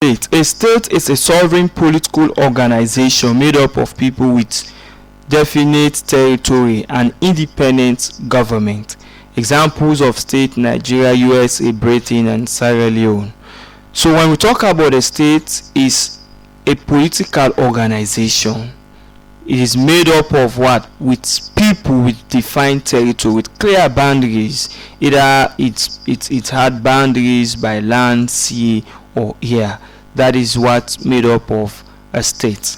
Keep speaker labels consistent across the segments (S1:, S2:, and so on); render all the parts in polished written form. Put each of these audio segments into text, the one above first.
S1: A state is a sovereign political organization made up of people with definite territory and independent government. Examples of state: Nigeria, USA, Britain, and Sierra Leone. So when we talk about a state, is a political organization. It is made up of what? With people with defined territory, with clear boundaries. Either it had boundaries by land, sea, or air. That is what made up of a state.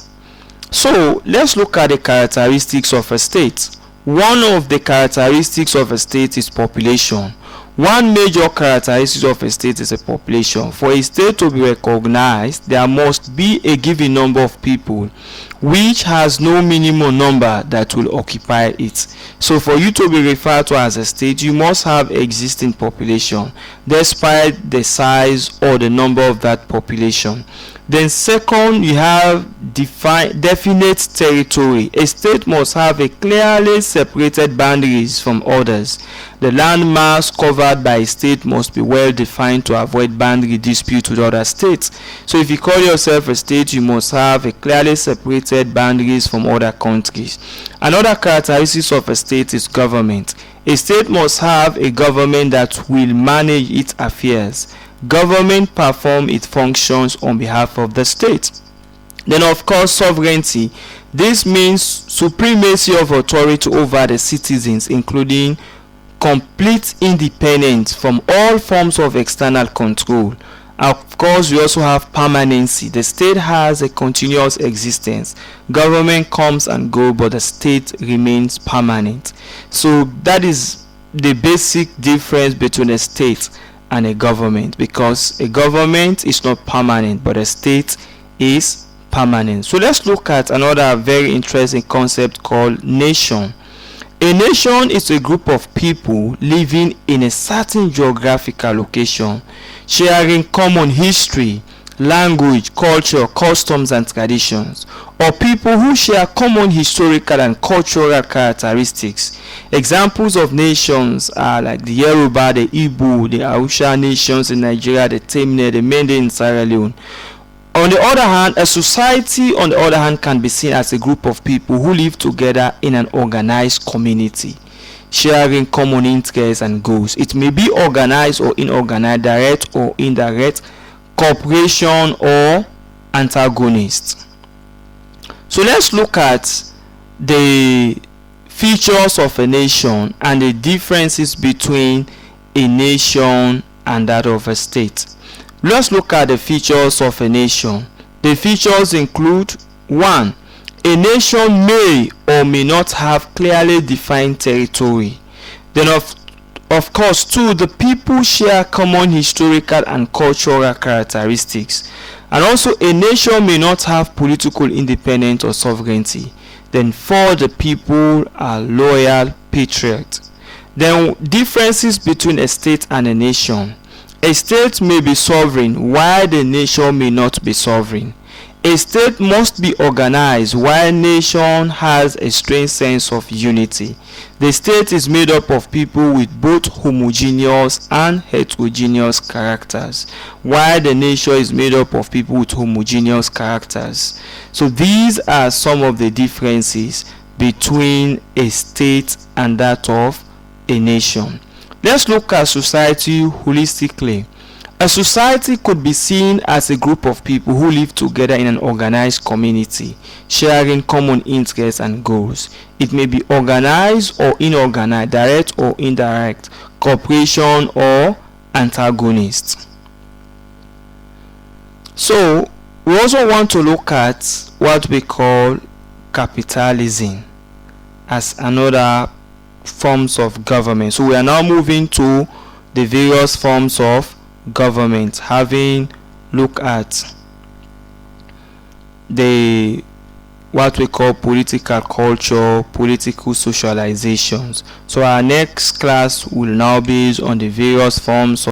S1: So let's look at the characteristics of a state. One of the characteristics of a state is population. One major characteristic of a state is a population. For a state to be recognized, there must be a given number of people, which has no minimum number that will occupy it. So for you to be referred to as a state, you must have existing population, despite the size or the number of that population. Then second, you have definite territory. A state must have a clearly separated boundaries from others. The land mass covered by a state must be well defined to avoid boundary dispute with other states. So if you call yourself a state, you must have a clearly separated boundaries from other countries. Another characteristic of a state is government. A state must have a government that will manage its affairs. Government perform its functions on behalf of the state. Then of course, sovereignty. This means supremacy of authority over the citizens, including complete independence from all forms of external control. Of course, we also have permanency. The state has a continuous existence. Government comes and goes, but the state remains permanent. So that is the basic difference between a state and a government, because a government is not permanent, but a state is permanent. So let's look at another very interesting concept called nation. A nation is a group of people living in a certain geographical location, sharing common history, language, culture, customs, and traditions, or people who share common historical and cultural characteristics. Examples of nations are like the Yoruba, the Igbo, the Hausa nations in Nigeria, the Temne, the Mende in Sierra Leone. On the other hand, a society, on the other hand, can be seen as a group of people who live together in an organized community, sharing common interests and goals. It may be organized or inorganized, direct or indirect, cooperation or antagonist. So let's look at the features of a nation and the differences between a nation and that of a state. Let's look at the features of a nation. The features include: 1. A nation may or may not have clearly defined territory. Then of course, 2. The people share common historical and cultural characteristics. And also, a nation may not have political independence or sovereignty. Then 4. The people are loyal patriots. Then differences between a state and a nation. A state may be sovereign while the nation may not be sovereign. A state must be organized while a nation has a strange sense of unity. The state is made up of people with both homogeneous and heterogeneous characters, while the nation is made up of people with homogeneous characters. So these are some of the differences between a state and that of a nation. Let's look at society holistically. A society could be seen as a group of people who live together in an organized community, sharing common interests and goals. It may be organized or inorganized, direct or indirect, cooperation or antagonist. So we also want to look at what we call capitalism as another forms of government. So we are now moving to the various forms of government, having looked at the what we call political culture, political socializations. So our next class will now be on the various forms of